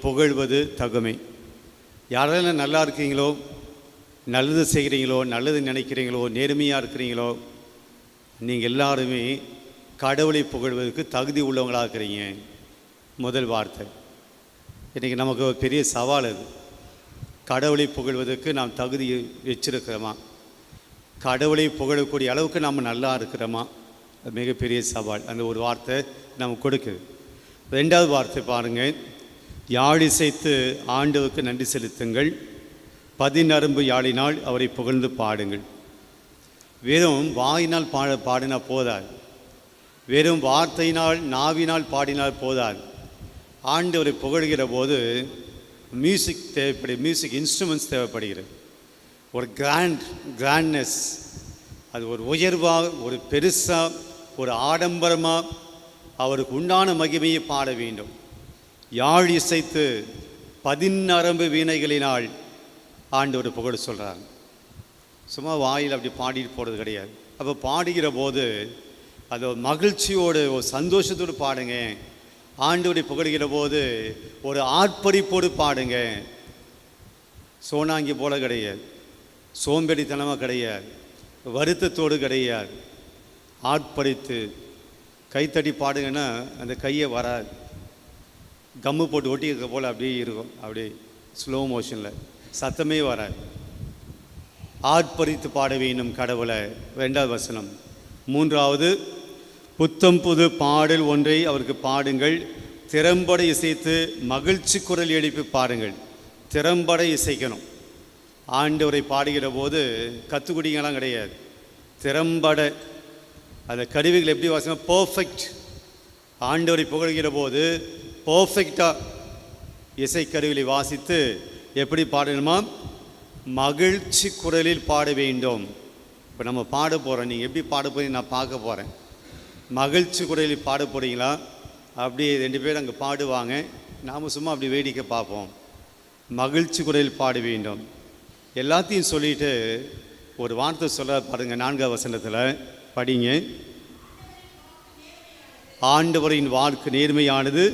புகழ்வது தகுமை. யாரெல்லாம் நல்லா இருக்கீங்களோ, நல்லது செய்கிறீங்களோ, நல்லது நினைக்கிறீங்களோ, நேர்மையாக இருக்கிறீங்களோ, நீங்கள் எல்லாருமே கடவுளை புகழ்வதற்கு தகுதி உள்ளவங்களாக இருக்கிறீங்க. முதல் வார்த்தை. இன்றைக்கி நமக்கு ஒரு பெரிய சவால் அது. கடவுளை புகழ்வதற்கு நாம் தகுதி வச்சிருக்கிறோமா? கடவுளை புகழக்கூடிய அளவுக்கு நாம் நல்லா இருக்கிறோமா? மிகப்பெரிய சவால். அந்த ஒரு வார்த்தை நமக்கு கொடுக்குது. ரெண்டாவது வார்த்தை பாருங்கள். யாழிசைத்து ஆண்டவருக்கு நன்றி செலுத்துங்கள், பதிநரம்பு யாழினால் அவரை புகழ்ந்து பாடுங்கள். வெறும் வாயினால் பாடினா போதாது, வெறும் வார்த்தையினால் நாவினால் பாடினால் போதாது. ஆண்டவரை புகழ்கிற போது மியூசிக் தேவைப்படுகிறது, மியூசிக் இன்ஸ்ட்ருமெண்ட்ஸ் தேவைப்படுகிறது. ஒரு கிராண்ட்னஸ், அது ஒரு உயர்வாக, ஒரு பெருசாக, ஒரு ஆடம்பரமாக அவருக்கு உண்டான மகிமையை பாட வேண்டும். யாழ் இசைத்து பதிநரம்பு வீணைகளினால் ஆண்டவர் புகழ் சொல்கிறாங்க. சும்மா வாயில் அப்படி பாடிட்டு போகிறது கிடையாது. அப்போ பாடுகிற போது அது ஒரு மகிழ்ச்சியோடு, ஒரு சந்தோஷத்தோடு பாடுங்க. ஆண்டவரை புகழ்கிற போது ஒரு ஆர்ப்பரிப்போடு பாடுங்க. சோனாங்கி போல கிடையாது, சோம்பேறித்தனமாக கிடையாது, வருத்தத்தோடு கிடையாது. ஆர்ப்பரித்து கைத்தட்டி பாடுங்கன்னா அந்த கையை வராது, கம்மு போட்டு ஒட்டி இருக்க போல் அப்படியே இருக்கும், அப்படியே ஸ்லோ மோஷனில், சத்தமே வராது. ஆர்ப்பரித்து பாட வேண்டும் கடவுளை. ரெண்டாவது வசனம். மூன்றாவது, புத்தம் புது பாடல் ஒன்றை அவருக்கு பாடுங்கள், திறம்பட இசைத்து மகிழ்ச்சி குரல் எழுப்பி பாருங்கள். திறம்பட இசைக்கணும். ஆண்டவரை பாடுகிற போது கற்றுக்குடிங்கெல்லாம் கிடையாது, திறம்பட. அந்த கருவிகள் எப்படி வாசிக்கணும்? பர்ஃபெக்ட். ஆண்டவரை புகழ்கிற போது பர்ஃபெக்டாக இசைக்கருவிகளை வாசித்து எப்படி பாடணுமா? மகிழ்ச்சி குரலில் பாட வேண்டும். இப்போ நம்ம பாட போகிறோம், நீங்கள் எப்படி பாட போகிறீங்க நான் பார்க்க போகிறேன். மகிழ்ச்சி குரலில் பாட போகிறீங்களா? அப்படியே 2 பேர் அங்கே பாடுவாங்க, நாம் சும்மா அப்படி வேடிக்கை பார்ப்போம். மகிழ்ச்சி குரலில் பாட வேண்டும். எல்லாத்தையும் சொல்லிட்டு ஒரு வார்த்தை சொல்ல பாருங்கள். 4ஆம் வசனத்தில் படிங்க. ஆண்டவரின் வாக்கு நேர்மையானது,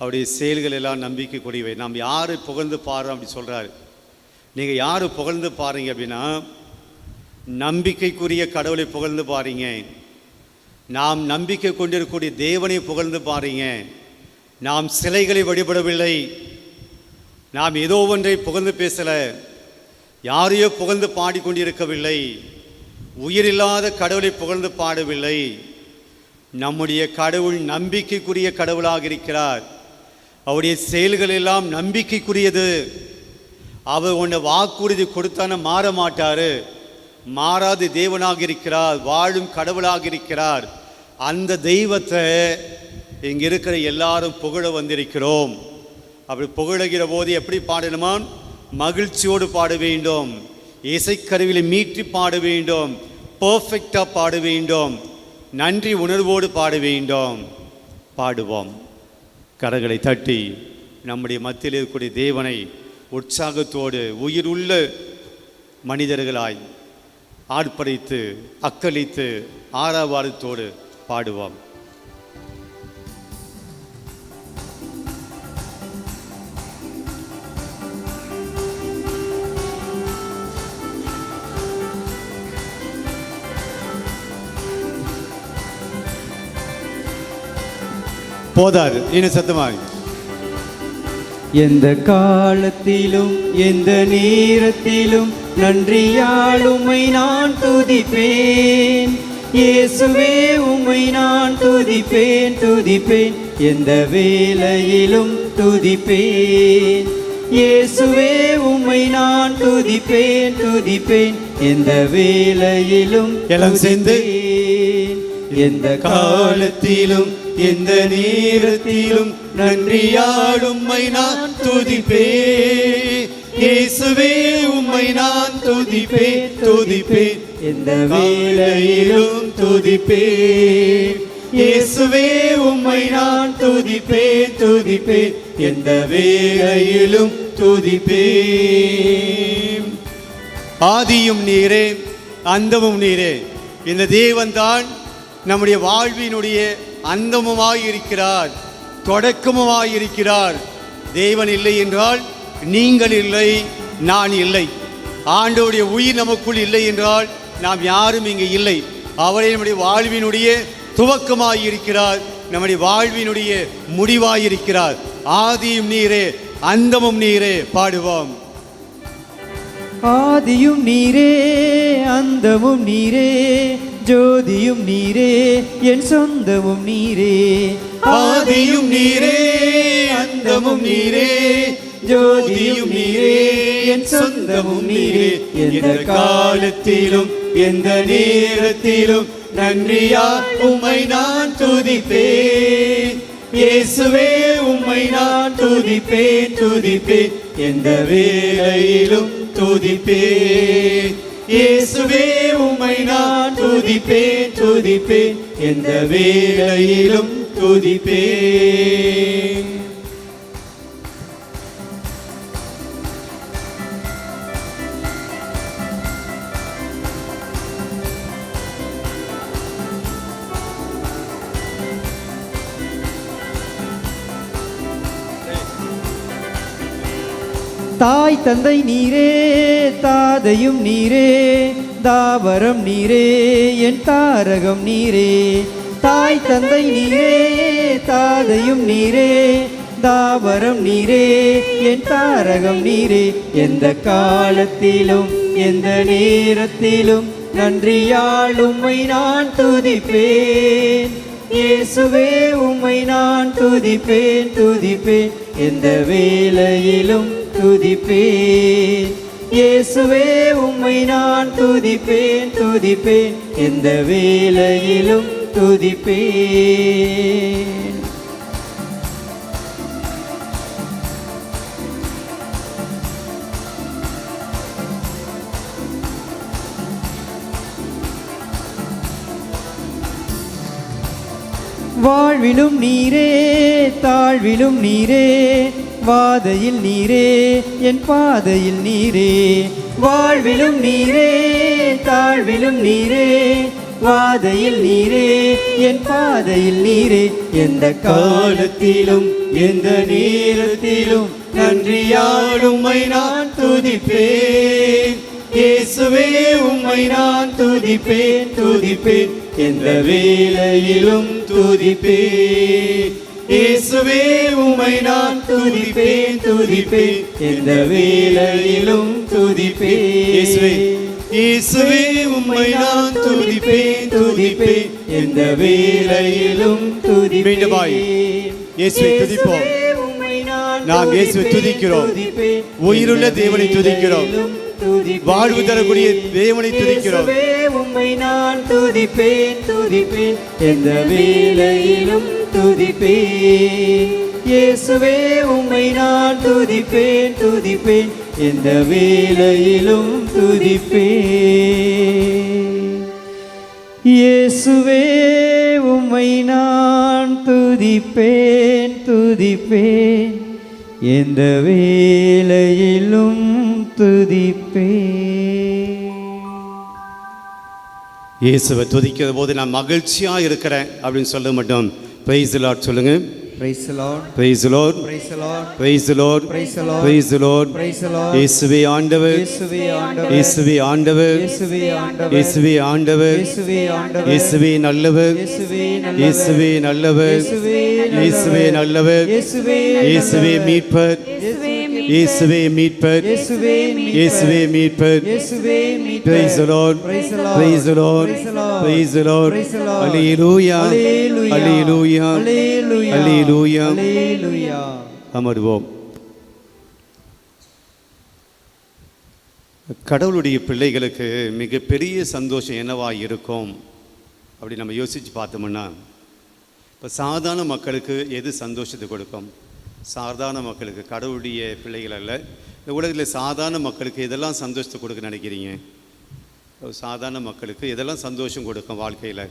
அவருடைய செயல்கள் எல்லாம் நம்பிக்கை கூடியவை. நாம் யார் புகழ்ந்து பாடுறோம் அப்படி சொல்கிறாரு. நீங்கள் யார் புகழ்ந்து பாருங்க அப்படின்னா, நம்பிக்கைக்குரிய கடவுளை புகழ்ந்து பாருங்க. நாம் நம்பிக்கை கொண்டிருக்கக்கூடிய தேவனை புகழ்ந்து பாருங்க. நாம் சிலைகளை வழிபடவில்லை, நாம் ஏதோ ஒன்றை புகழ்ந்து பேசலை, யாரையோ புகழ்ந்து பாடிக்கொண்டிருக்கவில்லை, உயிரில்லாத கடவுளை புகழ்ந்து பாடவில்லை. நம்முடைய கடவுள் நம்பிக்கைக்குரிய கடவுளாக இருக்கிறார். அவருடைய செயல்கள் எல்லாம் நம்பிக்கைக்குரியது. அவர் ஒன்று வாக்குறுதி கொடுத்தான மாற மாட்டார். மாறாத தேவனாக இருக்கிறார், வாழும் கடவுளாக இருக்கிறார். அந்த தெய்வத்தை இங்கே இருக்கிற எல்லாரும் புகழ வந்திருக்கிறோம். அப்படி புகழுகிற போது எப்படி பாடணுமா? மகிழ்ச்சியோடு பாட வேண்டும், இசைக்கருவிகளை மீட்டி பாட வேண்டும், பர்ஃபெக்டாக பாட வேண்டும், நன்றி உணர்வோடு பாட வேண்டும். பாடுவோம். கரங்களை தட்டி நம்முடைய மத்தியில் இருக்கக்கூடிய தேவனை உற்சாகத்தோடு, உயிருள்ள மனிதர்களாய் ஆர்ப்பரித்து அக்களித்து ஆரவாரத்தோடு பாடுவோம். போதாது, இன்னும் சத்தமாக. எந்த காலத்திலும் எந்த நேரத்திலும் நன்றியால் உம்மை நான் துதிப்பேன். இயேசுவே உம்மை நான் துதிப்பேன், துதிப்பேன். எந்த வேளையிலும் துதிப்பேன். இயேசுவே உம்மை நான் துதிப்பேன், துதிப்பேன். எந்த வேளையிலும் எல்லாம் சேர்ந்து. எந்த காலத்திலும் எந்த நேரத்திலும் நன்றியால் உம்மை நான் துதிப்பேன். இயேசுவே உம்மை நான் துதிப்பேன், துதிப்பேன். எந்த வேளையிலும் துதிப்பேன். இயேசுவே உம்மை நான் துதிப்பேன், துதிப்பேன். எந்த வேளையிலும் துதிப்பேன். ஆதியும் நீரே, அந்தமும் நீரே. இந்த தேவன் தான் நம்முடைய வாழ்வினுடைய அந்தமுமாய் இருக்கிறார். தொடக்கமுமாயிருக்கிறார். தேவன் இல்லை என்றால் நீங்கள் இல்லை, நான் இல்லை. ஆண்டவருடைய உயிர் நமக்குள் இல்லை என்றால் நாம் யாரும் இங்கே இல்லை. அவரே நம்முடைய வாழ்வினுடைய துவக்கமாயிருக்கிறார், நம்முடைய வாழ்வினுடைய முடிவாயிருக்கிறார். ஆதியும் நீரே, அந்தமும் நீரே. பாடுவோம். ஆதியும் நீரே, அந்தமும் நீரே, ஜோதியும் நீரே, என் சொந்தமும் நீரே. ஆதியும் நீரே, அந்தமும் நீரே, ஜோதியும் நீரே, என் சொந்தமும் நீரே. எந்த காலத்திலும் எந்த நேரத்திலும் நன்றியா உம்மை நான் துதிப்பேன். இயேசுவே உம்மை நான் துதிப்பேன், துதிப்பேன். எந்த வேளையிலும் துதிப்பேன். இயேசுவே உம்மை நான் துதிப்பேன், துதிப்பேன். எந்த வேளையிலும் துதிப்பேன். தாய் தந்தை நீரே, தாதையும் நீரே, தாவரம் நீரே, என் தாரகம் நீரே. தாய் தந்தை நீரே, தாதையும் நீரே, தாவரம் நீரே, என் தாரகம் நீரே. எந்த காலத்திலும் எந்த நேரத்திலும் நன்றியால் உம்மை நான் துதிப்பேன். இயேசுவே உம்மை நான் துதிப்பேன், துதிப்பேன். எந்த வேளையிலும் துதிப்பேன். இயேசுவே உம்மை நான் துதிப்பேன், துதிப்பேன். எந்த வேளையிலும் துதிப்பேன். வாழ்விலும் நீரே, தாழ்விலும் நீரே, வாதையில் நீரே, என் பாதையில் நீரே. வாழ்விலும் நீரே, தாழ்விலும் நீரே, வாதையில் நீரே, என் பாதையில் நீரே. எந்த காலத்திலும் எந்த நேரத்திலும் நன்றியால் உம்மை நான் துதிப்பேன். இயேசுவே உம்மை நான் துதிப்பேன், துதிப்பேன். எந்த வேளையிலும் துதிப்பேன். இயேசுவே உம்மை நான் துதிப்பேன், துதிப்பேன். எந்த வேளையிலும் துதிப்பேன். இயேசுவே உம்மை நான் துதிப்பேன், துதிப்பேன். எந்த வேளையிலும் துதிப்பேன். இயேசுவை துதிப்போம். நாம் இயேசுவை துதிக்கிறோம். உயிருள்ள தேவனை துதிக்கிறோம். வாழ்வு தரக்கூடிய தேவனை துதிக்கிறோம். உம்மை நான் துதிப்பேன், துதிப்பேன். எந்த வேளையிலும் துதிப்பேன். இயேசுவே உம்மை நான் துதிப்பேன், துதிப்பேன். எந்த வேளையிலும் துதிப்பேன். இயேசுவே உம்மை நான் துதிப்பேன், துதிப்பேன். எந்த வேளையிலும் துதிப்பேன். இயேசுவை துதிக்கிற போது நான் மகிழ்ச்சியா இருக்கிறேன் அப்படின்னு சொல்ல மட்டும் பிரைஸ் தி லார்ட் சொல்லுங்க. Praise the Lord. Praise the Lord. Praise the Lord. Praise the Lord. Praise the Lord. Praise the Lord. Praise the Lord. இயேசுவே ஆண்டவர். இயேசுவே ஆண்டவர். இயேசுவே ஆண்டவர். இயேசுவே ஆண்டவர். இயேசுவே ஆண்டவர். இயேசுவே ஆண்டவர். இயேசுவே நல்லவர். இயேசுவே நல்லவர். இயேசுவே நல்லவர். இயேசுவே நல்லவர். இயேசுவே மீட்பர். இயேசுவே மீட்பர். இயேசுவே இயேசுவே மீட்பர். இயேசுவே மீட்பர். Praise the Lord. Praise the Lord. Praise the Lord. Praise the Lord. Praise the Lord. Praise the Lord. Hallelujah. Hallelujah. Hallelujah. Hallelujah. Hallelujah. Hallelujah. அமர்வோம். கடவுளுடைய பிள்ளைகளுக்கு மிகப்பெரிய சந்தோஷம் என்னவா இருக்கும் அப்படி நம்ம யோசித்து பார்த்தோம்னா, இப்போ சாதாரண மக்களுக்கு எது சந்தோஷத்தை கொடுக்கும்? சாதாரண மக்களுக்கு, கடவுளுடைய பிள்ளைகள் அல்ல, இந்த உலகத்தில் சாதாரண மக்களுக்கு எதெல்லாம் சந்தோஷத்தை கொடுக்க நினைக்கிறீங்க? சாதாரண மக்களுக்கு எதெல்லாம் சந்தோஷம் கொடுக்கும் வாழ்க்கையில்?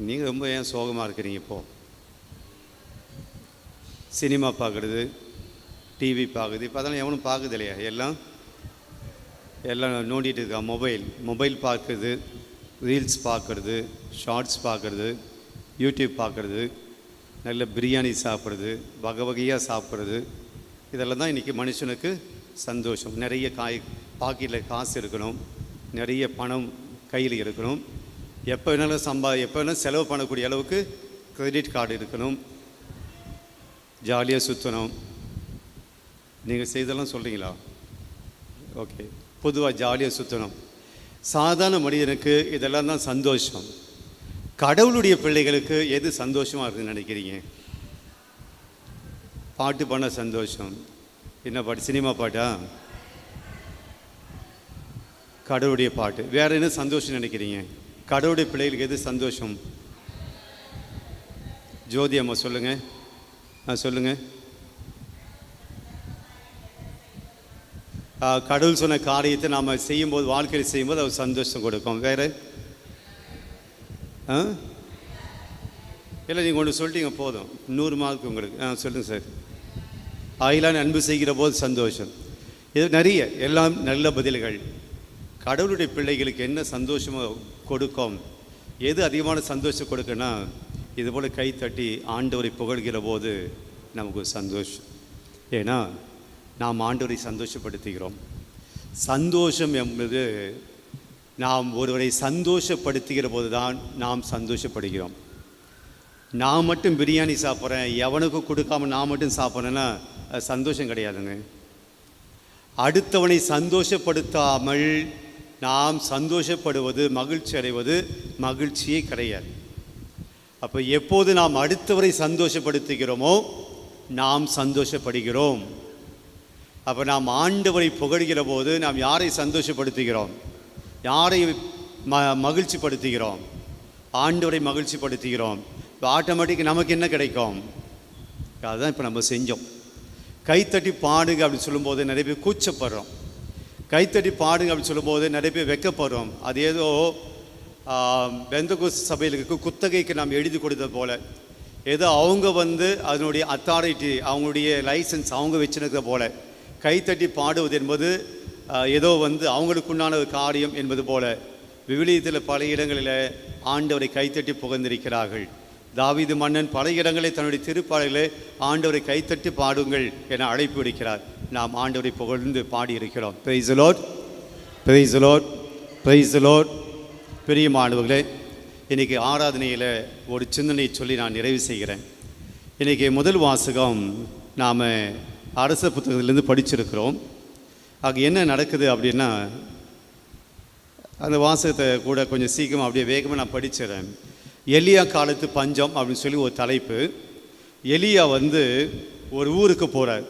நீங்கள் ரொம்ப ஏன் சோகமாக இருக்கிறீங்க? இப்போது சினிமா பார்க்குறது, டிவி பார்க்குது, இப்போ அதெல்லாம் எவனும் பார்க்குது இல்லையா? எல்லாம் நோண்டிகிட்டு இருக்கா. மொபைல் பார்க்குறது, ரீல்ஸ் பார்க்குறது, ஷார்ட்ஸ் பார்க்குறது, யூடியூப் பார்க்குறது, நல்ல பிரியாணி சாப்பிட்றது, வகை வகையாக சாப்பிட்றது, இதெல்லாம் தான் இன்றைக்கி மனுஷனுக்கு சந்தோஷம். நிறைய பாக்கெட்டில் காசு இருக்கணும், நிறைய பணம் கையில் இருக்கணும், எப்போ வேணாலும் எப்போ வேணாலும் செலவு பண்ணக்கூடிய அளவுக்கு கிரெடிட் கார்டு இருக்கணும், ஜாலியாக சுற்றணும். நீங்கள் செய்தெல்லாம் சொல்கிறீங்களா? ஓகே. பொதுவாக ஜாலியாக சுற்றணும். சாதாரண மனிதனுக்கு இதெல்லாம் தான் சந்தோஷம். கடவுளுடைய பிள்ளைகளுக்கு எது சந்தோஷமாக இருக்குதுன்னு நினைக்கிறீங்க? பாட்டு பண்ண சந்தோஷம். என்ன பாட்டு? சினிமா பாட்டா? கடவுளுடைய பாட்டு. வேறு என்ன சந்தோஷம் நினைக்கிறீங்க? கடவுளுடைய பிள்ளைகளுக்கு எது சந்தோஷம்? ஜோதி அம்மா சொல்லுங்கள். சொல்லுங்கள். கடவுள் சொன்ன காரியத்தை நாம் செய்யும்போது, வாழ்க்கையில் செய்யும்போது அவர் சந்தோஷம் கொடுக்கும். வேறு? இல்லை, நீங்கள் ஒன்று சொல்லிட்டீங்க போதும், 100 மார்க் உங்களுக்கு. சொல்லுங்கள் சார். ஆயிலான அன்பு செய்கிற போது சந்தோஷம். இது நிறைய எல்லாம் நல்ல பதில்கள். கடவுளுடைய பிள்ளைகளுக்கு என்ன சந்தோஷமாக கொடுக்கும், எது அதிகமான சந்தோஷம் கொடுக்குன்னா, இதுபோல் கைத்தட்டி ஆண்டவரை புகழ்கிற போது நமக்கு சந்தோஷம். ஏன்னா நாம் ஆண்டவரை சந்தோஷப்படுத்துகிறோம். சந்தோஷம் என்பது நாம் ஒருவரை சந்தோஷப்படுத்துகிற போது தான் நாம் சந்தோஷப்படுகிறோம். நான் மட்டும் பிரியாணி சாப்பிட்றேன், எவனுக்கும் கொடுக்காம நான் மட்டும் சாப்பிட்றேன்னா அது சந்தோஷம் கிடையாதுங்க. அடுத்தவனை சந்தோஷப்படுத்தாமல் நாம் சந்தோஷப்படுவது, மகிழ்ச்சி அடைவது மகிழ்ச்சியே கிடையாது. அப்போ எப்போது நாம் அடுத்தவரை சந்தோஷப்படுத்துகிறோமோ நாம் சந்தோஷப்படுகிறோம். அப்போ நாம் ஆண்டவரை புகழ்கிற போது நாம் யாரை சந்தோஷப்படுத்துகிறோம்? யாரை மகிழ்ச்சிப்படுத்துகிறோம்? ஆண்டவரை மகிழ்ச்சிப்படுத்துகிறோம். இப்போ ஆட்டோமேட்டிக் நமக்கு என்ன கிடைக்கும்? அதுதான் இப்போ நம்ம செஞ்சோம். கைத்தட்டி பாடுங்க அப்படின்னு சொல்லும்போது நிறைய பேர் கூச்சப்படுறோம். கைத்தட்டி பாடுங்க அப்படின்னு சொல்லும்போது நிறைய பேர் வெக்கப்படுறோம். அது ஏதோ பெந்தகோஸ்து சபைகளுக்கு குத்தகைக்கு நாம் எழுதி கொடுத்தது போல், ஏதோ அவங்க அதனுடைய அத்தாரிட்டி, அவங்களுடைய லைசன்ஸ் அவங்க வச்சுருக்கிற போல் கைத்தட்டி பாடுவது என்பது ஏதோ அவங்களுக்குண்டான ஒரு காரியம் என்பது போல விவிலியத்தில் பல இடங்களில் ஆண்டவரை கைத்தட்டி புகழ்ந்திருக்கிறார்கள். தாவீது மன்னன் பல இடங்களில் தன்னுடைய திருப்பாடல்களை ஆண்டவரை கைத்தட்டி பாடுங்கள் என அழைப்பு விடுக்கிறார். நாம் ஆண்டவரை புகழ்ந்து பாடியிருக்கிறோம். Praise the Lord, praise the Lord, praise the Lord. பிரியமானவர்களே, இன்றைக்கி ஆராதனையில் ஒரு சிந்தனையை சொல்லி நான் நிறைவு செய்கிறேன். இன்றைக்கி முதல் வாசகம் நாம் அரச புத்தகத்திலேருந்து படிச்சிருக்கிறோம். ஆக என்ன நடக்குது அப்படின்னா, அந்த வாசகத்தை கூட கொஞ்சம் சீக்கிரமாக அப்படியே வேகமாக நான் படிச்சிடறேன். எலியா காலத்து பஞ்சம் அப்படின்னு சொல்லி ஒரு தலைப்பு. எலியா ஒரு ஊருக்கு போகிறார்.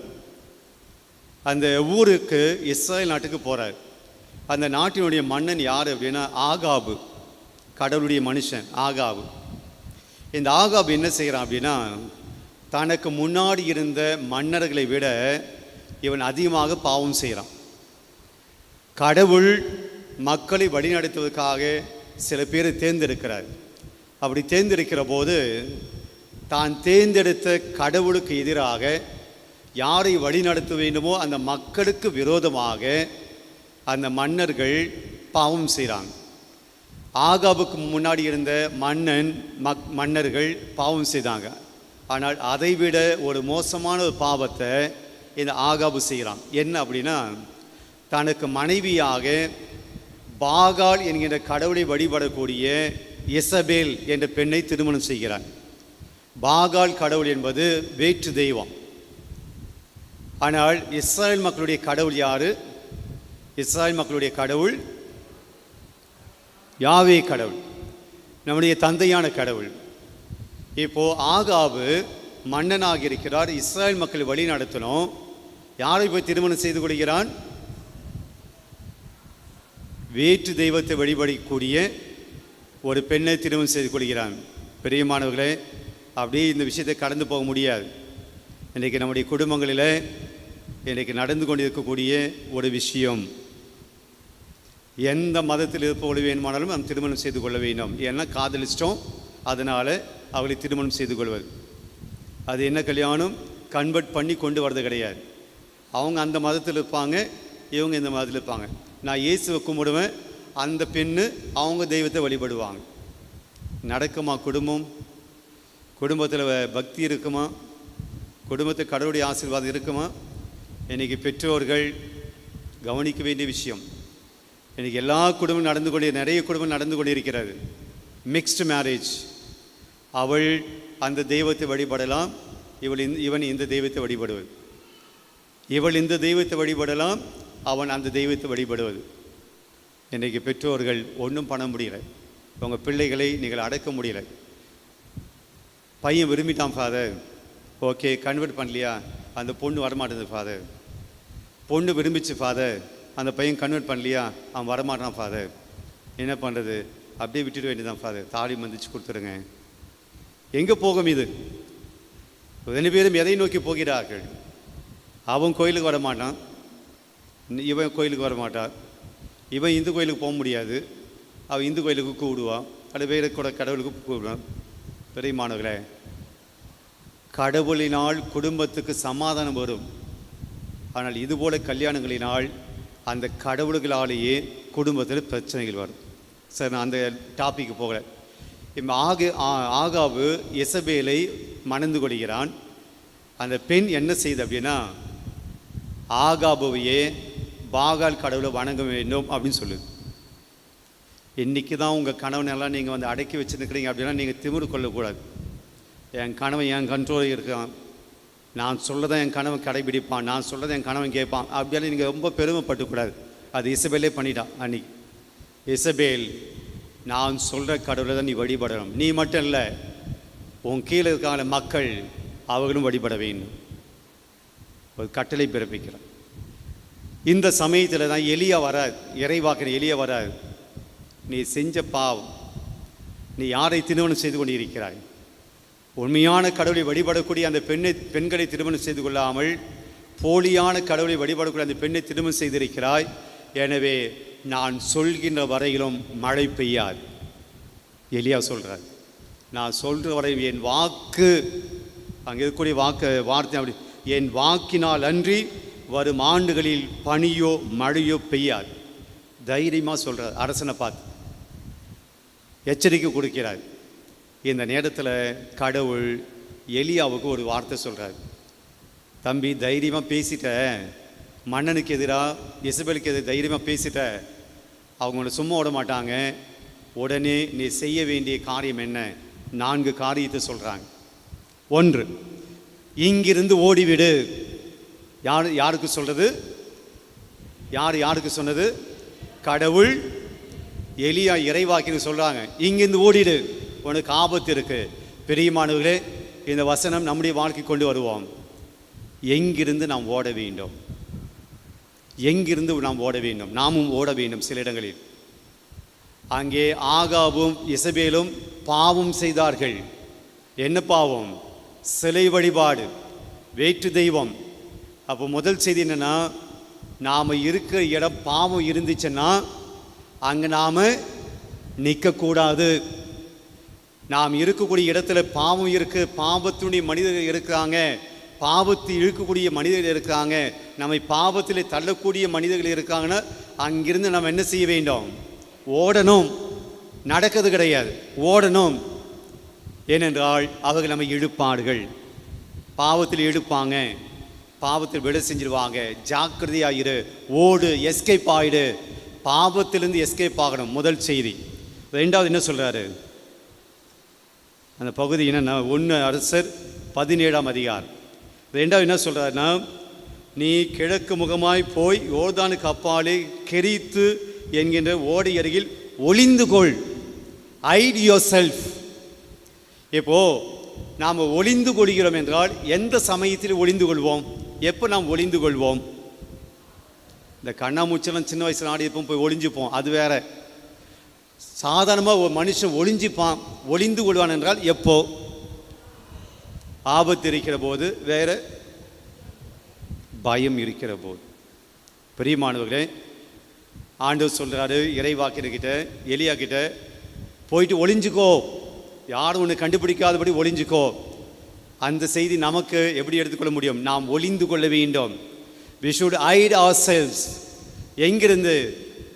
அந்த ஊருக்கு இஸ்ரேல் நாட்டுக்கு போகிறார். அந்த நாட்டினுடைய மன்னன் யார் அப்படின்னா ஆகாபு, கடவுளுடைய மனுஷன் ஆகாபு. இந்த ஆகாபு என்ன செய்கிறான் அப்படின்னா, தனக்கு முன்னாடி இருந்த மன்னர்களை விட இவன் அதிகமாக பாவம் செய்கிறான். கடவுள் மக்களை வழிநடத்துவதற்காக சில பேரை தேர்ந்தெடுக்கிறார். அப்படி தேர்ந்தெடுக்கிற போது தான் தேர்ந்தெடுத்த கடவுளுக்கு எதிராக யாரை வழிநடத்த வேண்டுமோ அந்த மக்களுக்கு விரோதமாக அந்த மன்னர்கள் பாவம் செய்கிறாங்க. ஆகாபுக்கு முன்னாடி இருந்த மன்னர்கள் பாவம் செய்தாங்க. ஆனால் அதைவிட ஒரு மோசமான ஒரு பாவத்தை இந்த ஆகாபு செய்கிறான். என்ன அப்படின்னா, தனக்கு மனைவியாக பாகால் என்கிற கடவுளை வழிபடக்கூடிய எசபேல் என்ற பெண்ணை திருமணம் செய்கிறான். பாகால் கடவுள் என்பது வேற்று தெய்வம். ஆனால் இஸ்ரேல் மக்களுடைய கடவுள் யாரு? இஸ்ரேல் மக்களுடைய கடவுள் யாவே கடவுள், நம்முடைய தந்தையான கடவுள். இப்போ ஆகாபு மன்னனாக இருக்கிறார், இஸ்ரேல் மக்களை வழி நடத்தணும். யாரை போய் திருமணம் செய்து கொள்கிறான்? வேற்று தெய்வத்தை வழிபடக்கூடிய ஒரு பெண்ணை திருமணம் செய்து கொள்கிறான். பிரியமானவர்களே, அப்படியே இந்த விஷயத்தை கடந்து போக முடியாது. இன்றைக்கி நம்முடைய குடும்பங்களில் இன்றைக்கி நடந்து கொண்டிருக்கக்கூடிய ஒரு விஷயம், எந்த மதத்தில் இருப்பவர்கள் வேணுமானாலும் நாம் திருமணம் செய்து கொள்ள வேண்டும். ஏன்னா காதலிச்சிட்டோம், அதனால் அவளை திருமணம் செய்து கொள்வது. அது என்ன கல்யாணம்? கன்வெர்ட் பண்ணி கொண்டு வரது கிடையாது. அவங்க அந்த மதத்தில் இருப்பாங்க, இவங்க இந்த மதத்தில் இருப்பாங்க. நான் இயேசுவை கும்பிடுவேன், அந்த பெண்ணு அவங்க தெய்வத்தை வழிபடுவாங்க. நடக்குமா குடும்பம்? குடும்பத்தில் பக்தி இருக்குமா? குடும்பத்தில் கடவுளுடைய ஆசீர்வாதம் இருக்குமா? இன்றைக்கி பெற்றோர்கள் கவனிக்க வேண்டிய விஷயம். இன்றைக்கி எல்லா குடும்பம் நிறைய குடும்பம் நடந்து கொண்டிருக்கிறது. Mixed marriage. அவள் அந்த தெய்வத்தை வழிபடலாம், இவன் இந்த தெய்வத்தை வழிபடுவது. இவள் இந்த தெய்வத்தை வழிபடலாம், அவன் அந்த தெய்வத்தை வழிபடுவது. இன்றைக்கி பெற்றோர்கள் ஒன்றும் பண்ண முடியலை. உங்கள் பிள்ளைகளை நீங்கள் அடக்க முடியலை. பையன் விரும்பிட்டான் ஃபாதர், ஓகே கன்வெர்ட் பண்ணலையா, அந்த பொண்ணு வரமாட்டேது ஃபாதர். பொண்ணு விரும்பிச்சு ஃபாதர், அந்த பையன் கன்வெர்ட் பண்ணலையா, அவன் வரமாட்டான் ஃபாதர். என்ன பண்ணுறது? அப்படியே விட்டுட வேண்டியதான் ஃபாதர், தாலி மந்திச்சு கொடுத்துருங்க. எங்கே போகும் இது? 2 பேரும் எதை நோக்கி போகிறார்கள்? அவன் கோயிலுக்கு வரமாட்டான், இவன் கோயிலுக்கு வரமாட்டான். இவன் இந்து கோயிலுக்கு போக முடியாது, அவன் இந்து கோயிலுக்கு கூப்பிடுவான், அது வேறு கூட கடவுளுக்கு கூப்பிடுவான். பெரியமானவர்களே, கடவுளினால் குடும்பத்துக்கு சமாதானம் வரும். ஆனால் இதுபோல கல்யாணங்களினால் அந்த கடவுள்களாலேயே குடும்பத்தில் பிரச்சனைகள் வரும். சார், நான் அந்த டாப்பிக்கு போகலை. இப்போ ஆகாபு எசபேலை மணந்து கொள்கிறான். அந்த பெண் என்ன செய்யுது அப்படின்னா, ஆகாபுவையே பாகால் கடவுளை வணங்க வேண்டும் அப்படின்னு சொல்லுது. இன்றைக்கி தான் உங்கள் கணவனெல்லாம் நீங்கள் வந்து அடக்கி வச்சுருக்கிறீங்க அப்படின்னா நீங்கள் திமிரு கொள்ளக்கூடாது. என் கணவன் என் கண்ட்ரோல் இருக்கான், நான் சொல்லதான் என் கணவன் கடைபிடிப்பான், நான் சொல்லதான் என் கணவன் கேட்பான் அப்படியெல்லாம் நீங்கள் ரொம்ப பெருமைப்பட்டுக்கூடாது. அது இசபேலே பண்ணிட்டான். அன்னைக்கு இசபேல், நான் சொல்கிற கடவுளை தான் நீ வழிபடணும், நீ மட்டும் இல்லை உன் கீழே இருக்கான மக்கள் அவர்களும் வழிபட வேண்டும். ஒரு கட்டளை பிறப்பிக்கிறான். இந்த சமயத்தில் தான் எலியா வராது, இறைவாக்கிற எலியா வராது. நீ செஞ்ச பாவம், நீ யாரை திருமணம் செய்து கொண்டு இருக்கிறாய்? உண்மையான கடவுளை வழிபடக்கூடிய அந்த பெண்களை திருமணம் செய்து கொள்ளாமல் போலியான கடவுளை வழிபடக்கூடிய அந்த பெண்ணை திருமணம் செய்திருக்கிறாய். எனவே நான் சொல்கின்ற வரையிலும் மழை பெய்யாது. எலியா சொல்கிறார், நான் சொல்கிற வரையும் என் வாக்கு, அங்கே இருக்கக்கூடிய வார்த்தை அப்படி, என் வாக்கினால் அன்றி வரும் ஆண்டுகளில் பனியோ மழையோ பெய்யாது. தைரியமாக சொல்கிறார். அரசனை பார்த்து எச்சரிக்கை கொடுக்கிறார். இந்த நேரத்தில் கடவுள் எலியாவுக்கு ஒரு வார்த்தை சொல்கிறார். தம்பி, தைரியமாக பேசிட்ட, மன்னனுக்கு எதிராக இசபேலுக்கு எதிராக தைரியமாக பேசிட்ட, அவங்கள சும்மா விட மாட்டாங்க. உடனே நீ செய்ய வேண்டிய காரியம் என்ன? 4 காரியத்தை சொல்கிறாங்க. 1, இங்கிருந்து ஓடிவிடு. யாருக்கு சொல்கிறது? யாருக்கு சொன்னது? கடவுள் எலியா இறைவாக்கின்னு சொல்கிறாங்க. இங்கிருந்து ஓடிடு, உனக்கு ஆபத்து இருக்குது. பெரியமானவர்களே, இந்த வசனம் நம்முடைய வாழ்க்கை கொண்டு வருவோம். எங்கிருந்து நாம் ஓட வேண்டும்? எங்கிருந்து நாம் ஓட வேண்டும்? நாமும் ஓட வேண்டும். சில இடங்களில் அங்கே ஆகாபும் இசபேலும் பாவம் செய்தார்கள். என்ன பாவம்? சிலை வழிபாடு, வேற்று தெய்வம். அப்போ முதல் செய்தி என்னென்னா, நாம் இருக்கிற இடம் பாவம் இருந்துச்சுன்னா அங்கே நாம் நிற்கக்கூடாது. நாம் இருக்கக்கூடிய இடத்துல பாவம் இருக்குது, பாவத்துடைய மனிதர்கள் இருக்கிறாங்க, பாவத்தை இழுக்கக்கூடிய மனிதர்கள் இருக்காங்க, நம்மை பாவத்தில் தள்ளக்கூடிய மனிதர்கள் இருக்காங்கன்னா அங்கிருந்து நம்ம என்ன செய்ய வேண்டும்? ஓடணும். நடக்கிறது கிடையாது, ஓடணும். ஏனென்றால் அவர்கள் நம்மை இழுப்பார்கள், பாவத்தில் இழுப்பாங்க, பாவத்தில் விட செஞ்சிருவாங்க. ஜாக்கிரதையாயிரு, ஓடு, எஸ்கேப் ஆகிடு. பாவத்திலிருந்து எஸ்கேப் ஆகணும், முதல் செய்தி. 2வது என்ன சொல்கிறாரு அந்த பகுதி என்னன்னா, 1 அரசர் 17ஆம் அதிகாரம். 2வது என்ன சொல்கிறாருன்னா, நீ கிழக்கு முகமாய் போய் யோர்தானுக்கு அப்பாலே கெரித்து என்கின்ற ஓடை அருகில் ஒளிந்து கொள். Hide yourself. இப்போது நாம் ஒளிந்து கொள்கிறோம் என்றால் எந்த சமயத்தில் ஒளிந்து கொள்வோம்? எப்போ நாம் ஒளிந்து கொள்வோம்? இந்த கண்ணாமூச்செல்லாம் சின்ன வயசில் ஆடி இருப்போம், போய் ஒளிஞ்சுப்போம், அது வேற. சாதாரணமாக ஒரு மனுஷன் ஒளிஞ்சிப்பான், ஒளிந்து கொள்வான் என்றால் எப்போ? ஆபத்து இருக்கிற போது, வேற பயம் இருக்கிற போது. பிரியமானவர்களே, ஆண்டவர் சொல்கிறாரு இறைவாக்கிட்ட, எலியா கிட்ட, போயிட்டு ஒளிஞ்சுக்கோ, யாரும் ஒன்று கண்டுபிடிக்காதபடி ஒளிஞ்சுக்கோ. அந்த செய்தி நமக்கு எப்படி எடுத்துக்கொள்ள முடியும்? நாம் ஒளிந்து கொள்ள வேண்டும். We should hide ourselves. எங்கிருந்து?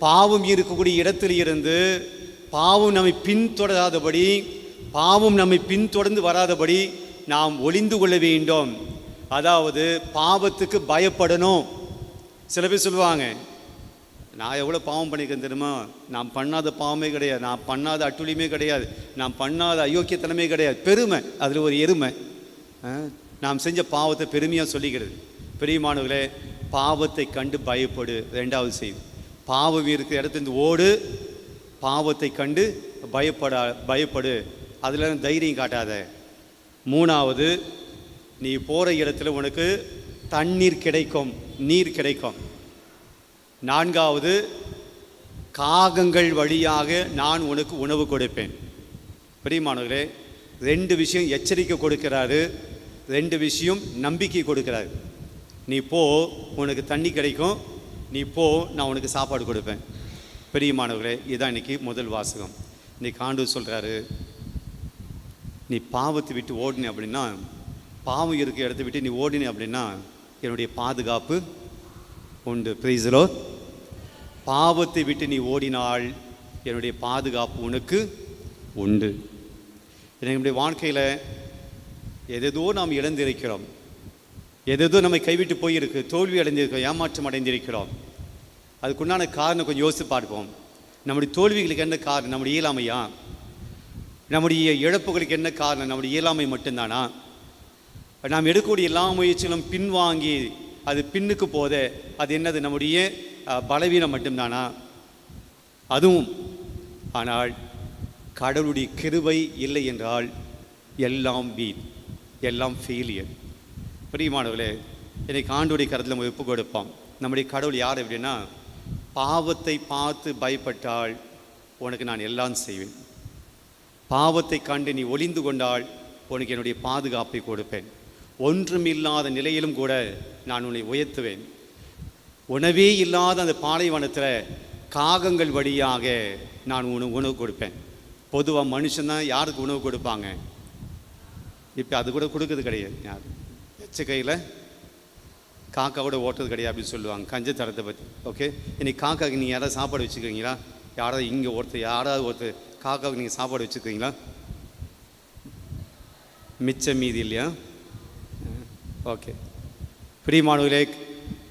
பாவம் இருக்கக்கூடிய இடத்தில் இருந்து, பாவம் நம்மை பின்தொடராதபடி பாவம் நம்மை பின்தொடர்ந்து வராதபடி நாம் ஒளிந்து கொள்ள வேண்டும். அதாவது பாவத்துக்கு பயப்படணும். சில பேர் சொல்லுவாங்க, நான் எவ்வளோ பாவம் பண்ணிக்கிறேன் தெரியுமா, நான் பண்ணாத பாவமே கிடையாது, நான் பண்ணாத அட்டுழியுமே கிடையாது, நான் பண்ணாத அயோக்கியத்தனமே கிடையாது. பெருமை, அதில் ஒரு எருமை. நாம் செஞ்ச பாவத்தை பெருமையாக சொல்லிக்கிறது. பெரியமானவர்களே, பாவத்தை கண்டு பயப்படு. ரெண்டாவது செய்தி, பாவம் இருக்கிற இடத்துலேருந்து ஓடு. பாவத்தை கண்டு பயப்படு, அதில் தைரியம் காட்டாத. மூணாவது, நீ போகிற இடத்துல உனக்கு தண்ணீர் கிடைக்கும், நீர் கிடைக்கும். நான்காவது, காகங்கள் வழியாக நான் உனக்கு உணவு கொடுப்பேன். பிரியமானவர்களே, 2 விஷயம் எச்சரிக்கை கொடுக்கிறாரு, 2 விஷயம் நம்பிக்கை கொடுக்கிறாரு. நீ போ, உனக்கு தண்ணி கிடைக்கும், நீ போ, நான் உனக்கு சாப்பாடு கொடுப்பேன். பிரியமானவர்களே, இதுதான் இன்றைக்கி முதல் வாசகம். இன்றைக்கி ஆண்டவர் சொல்கிறாரு, நீ பாவத்தை விட்டு ஓடின அப்படின்னா, பாவம் இருக்க இடத்த விட்டு நீ ஓடின அப்படின்னா என்னுடைய பாதுகாப்பு உண்டு. Price the Lord. பாவத்தை விட்டு நீ ஓடினால் என்னுடைய பாதுகாப்பு உனக்கு உண்டு. என்னுடைய வாழ்க்கையில் எதேதோ நாம் இழந்திருக்கிறோம், எதேதோ நம்மை கைவிட்டு போயிருக்கு, தோல்வி அடைந்திருக்கிறோம், ஏமாற்றம் அடைந்திருக்கிறோம். அதுக்குண்டான காரணம் கொஞ்சம் யோசித்து பார்ப்போம். நம்முடைய தோல்விகளுக்கு என்ன காரணம்? நம்முடைய இயலாமையா? நம்முடைய இழப்புகளுக்கு என்ன காரணம்? நம்முடைய இயலாமை மட்டும்தானா? நாம் எடுக்கக்கூடிய எல்லா முயற்சிகளும் பின்வாங்கி அது பின்னுக்கு போத அது என்னது? நம்முடைய பலவீனம் மட்டும்தானா? அதுவும். ஆனால் கடவுளுடைய கிருபை இல்லை என்றால் எல்லாம் வீண், எல்லாம் ஃபெயிலியர். பிரியமானவர்களே, இன்னைக்கு ஆண்டவருடைய கருத்தில் நம்ம ஒப்பு கொடுப்போம். நம்முடைய கடவுள் யார் அப்படின்னா, பாவத்தை பார்த்து பயப்பட்டால் உனக்கு நான் எல்லாம் செய்வேன், பாவத்தை கண்டு நீ ஒளிந்து கொண்டால் உனக்கு என்னுடைய பாதுகாப்பை கொடுப்பேன், ஒன்றுமில்லாத நிலையிலும் கூட நான் உன்னை உயர்த்துவேன், உணவே இல்லாத அந்த பாலைவனத்தில் காகங்கள் வழியாக நான் உணவு கொடுப்பேன். பொதுவாக மனுஷன்தான் யாருக்கு உணவு கொடுப்பாங்க? இப்போ அது கூட கொடுக்கறது கிடையாது. யார் எச்ச கையில் காக்கா கூட ஓட்டுறது கிடையாது அப்படின்னு சொல்லுவாங்க கஞ்சத்தரத்தை பற்றி. ஓகே, இன்னைக்கு காக்காவுக்கு நீங்கள் யாராவது சாப்பாடு வச்சுக்கிறீங்களா? யாராவது இங்கே யாராவது ஒருத்தர் காக்காவுக்கு நீங்கள் சாப்பாடு வச்சுக்கிறீங்களா? மிச்சம் மீதி இல்லையா? ஓகே. பிரியமானவர்களே,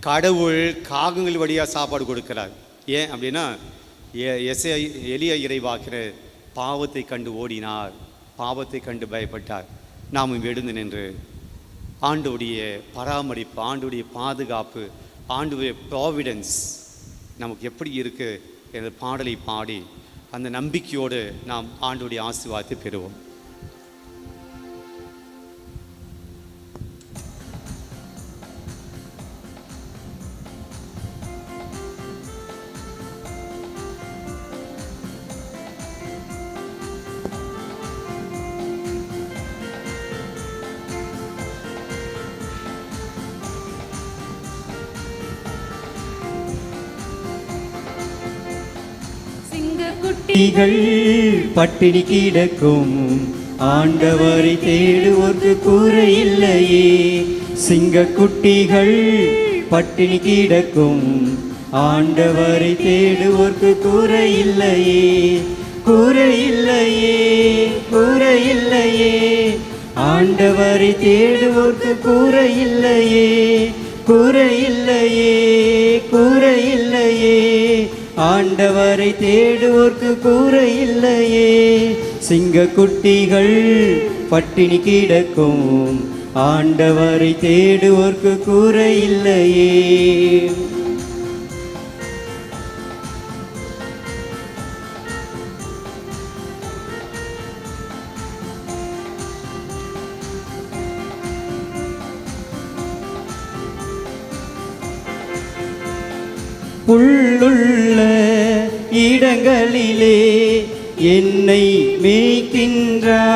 கடவுள் காகங்கள் வழியாக சாப்பாடு கொடுக்கிறார். ஏன் அப்படின்னா, எலியா இறைவாக்கிற பாவத்தை கண்டு ஓடினார், பாவத்தை கண்டு பயப்பட்டார். நாமும் எழுந்து நின்று ஆண்டவருடைய பராமரிப்பு, ஆண்டவருடைய பாதுகாப்பு, ஆண்டவருடைய ப்ராவிடன்ஸ் நமக்கு எப்படி இருக்குது என்ற பாடலை பாடி அந்த நம்பிக்கையோடு நாம் ஆண்டவருடைய ஆசீர்வாதத்தை பெறுவோம். குட்டிகள் பட்டினி கிடக்கும், ஆண்டவரை தேடுவோர்க்கு கூரை இல்லையே. சிங்கக்குட்டிகள் பட்டினி கிடக்கும், ஆண்டவரை தேடுவோர்க்கு கூரை இல்லையே, கூரை இல்லையே, கூரை இல்லையே. ஆண்டவரை தேடுவோர்க்கு கூரை இல்லையே, கூரை இல்லையே, கூரை இல்லையே. ஆண்டவரை தேடுவோர்க்கு கூரை இல்லையே. சிங்கக்குட்டிகள் பட்டினி கிடக்கும், ஆண்டவரை தேடுவோர்க்கு கூரை இல்லையே. புல்லுள்ள இடங்களிலே என்னை மேய்க்கின்றார்,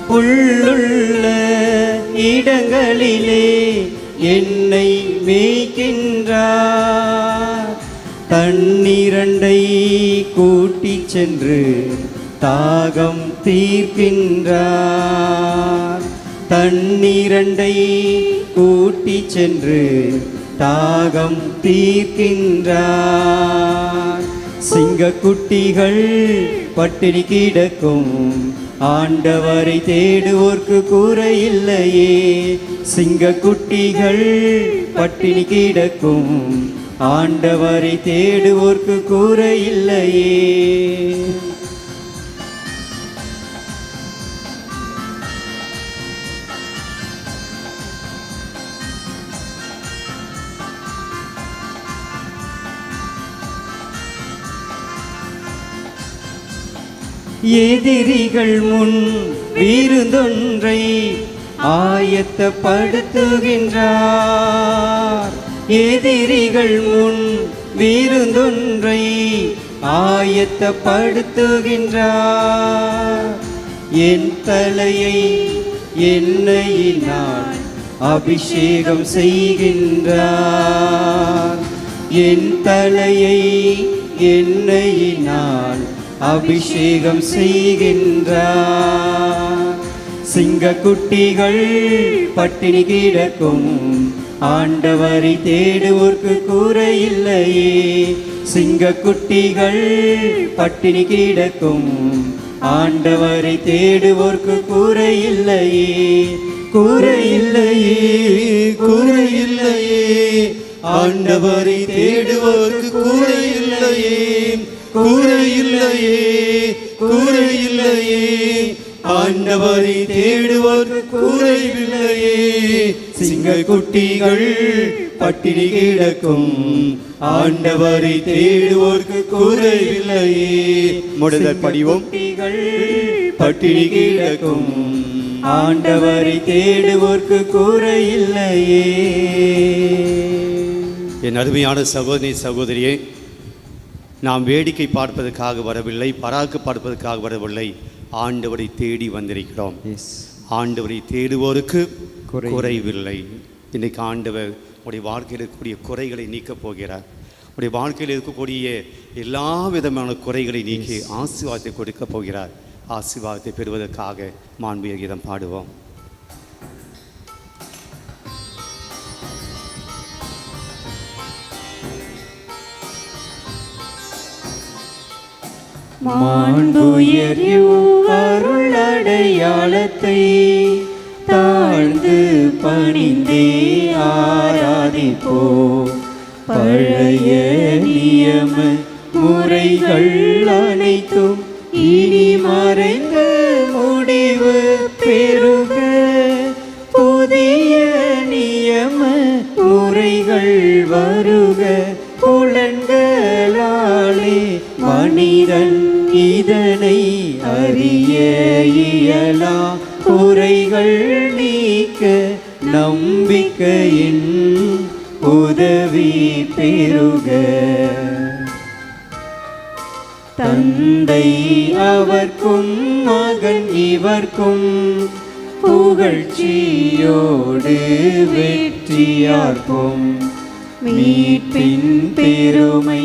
புல்லுள்ள இடங்களிலே என்னை மேய்க்கின்றார். தண்ணீரண்டை கூட்டிச் சென்று தாகம் தீர்க்கின்றார், தண்ணீரண்டை கூட்டிச் சென்று தாகம் தீர்க்கின்றார். சிங்கக்குட்டிகள் பட்டினி கிடக்கும் ஆண்டவரை தேடுவோர்க்கு குறையில்லையே. சிங்கக்குட்டிகள் பட்டினி கிடக்கும் ஆண்டவரை தேடுவோர்க்கு குறையில்லையே. எதிரிகள் முன் விருந்தொன்றை ஆயத்தப்படுத்துகின்றார். எதிரிகள் முன் விருந்தொன்றை ஆயத்தப்படுத்துகின்றார். என் தலையை எண்ணெயினால் அபிஷேகம் செய்கின்றார். என் தலையை எண்ணெயினால் அபிஷேகம் செய்கின்றார். சிங்கக்குட்டிகள் பட்டினி கிடக்கும் ஆண்டவரை தேடுவோர்க்கு குறையில்லையே. சிங்கக்குட்டிகள் பட்டினி கிடக்கும் ஆண்டவரை தேடுவோர்க்கு குறையில்லையே. குறையில்லையே, குறையில்லையே, ஆண்டவரை தேடுவோர்க்கு குறையில்லையே. குறையில்லையே, குறையில்லையே, ஆண்டவரை தேடுவோர்க்கு குறைவில்லையே. சிங்கக்குட்டிகள் பட்டினி கிடக்கும் ஆண்டவரை தேடுவோர்க்கு குறைவில்லையே. முதல் படிவோம். பட்டினி கிடக்கும் ஆண்டவரை தேடுவோர்க்கு குறையில்லையே. என் அருமையான சகோதரி சகோதரியே, நாம் வேடிக்கை பார்ப்பதற்காக வரவில்லை, பராக்கு பார்ப்பதற்காக வரவில்லை, ஆண்டவரை தேடி வந்திருக்கிறோம். ஆண்டவரை தேடுவோருக்கு குறைவில்லை. இன்றைக்கு ஆண்டவர் உடைய வாழ்க்கையில் இருக்கக்கூடிய குறைகளை நீக்கப் போகிறார். உடைய வாழ்க்கையில் இருக்கக்கூடிய எல்லா விதமான குறைகளை நீக்கி ஆசீர்வாதத்தை கொடுக்க போகிறார். ஆசீர்வாதத்தை பெறுவதற்காக மாண்புமிகு கீதம் பாடுவோம். மாண்புயர் அருளடையாளத்தை தாழ்ந்து பணிந்தே ஆராதிப்போ. பழைய நியம முறைகள் அனைத்தும் இனி மறைந்து முடிவு பெறுக. புதிய நியம முறைகள் வருக. புலன்களாலே மனிதன் இதனை அறிய இயலா. குறைகள் நீக்க நம்பிக்கையின் உதவி பெறுக. தந்தை அவர்க்கும் மகன் இவர்க்கும் புகழ்ச்சியோடு வெற்றியார்க்கும். மீட்பின் பெருமை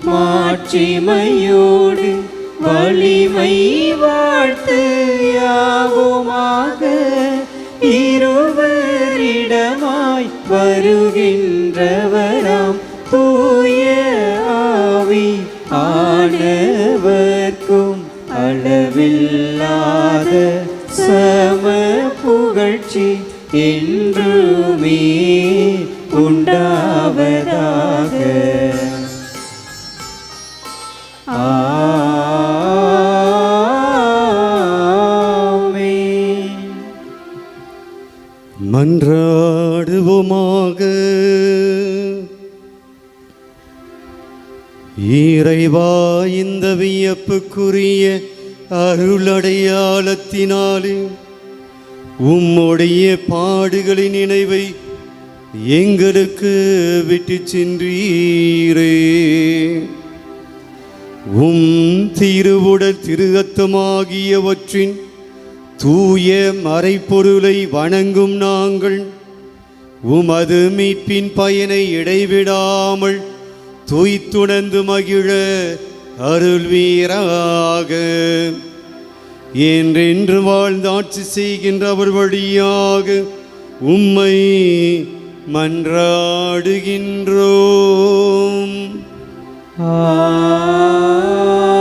மாட்சிமையோடு வலிமை வாழ்த்து யாவுமாக. இருவரிடமாய் வருகின்றவராம் தூய ஆவி ஆனவர்க்கும் அளவில்லாத சம புகழ்ச்சி என்றுமே உண்டாவதாக. ஆமென். மன்றாடுவோமாக. இறைவா, இந்த வியப்புக்குரிய அருளடையாளத்தினாலே உம்முடைய பாடுகளின் நினைவை எங்களுக்கு விட்டு சென்றீரே. உம் திருவுடல் திருரத்தமாகியவற்றின் தூய மறைப்பொருளை வணங்கும் நாங்கள் உமது மீட்பின் பயனை இடைவிடாமல் துய்த்துணர்ந்து மகிழ அருள்வீராக. என்றென்று வாழ்ந்து ஆட்சி செய்கின்ற அவர் வழியாக உம்மை மன்றாடுகின்றோம். ஆமென்.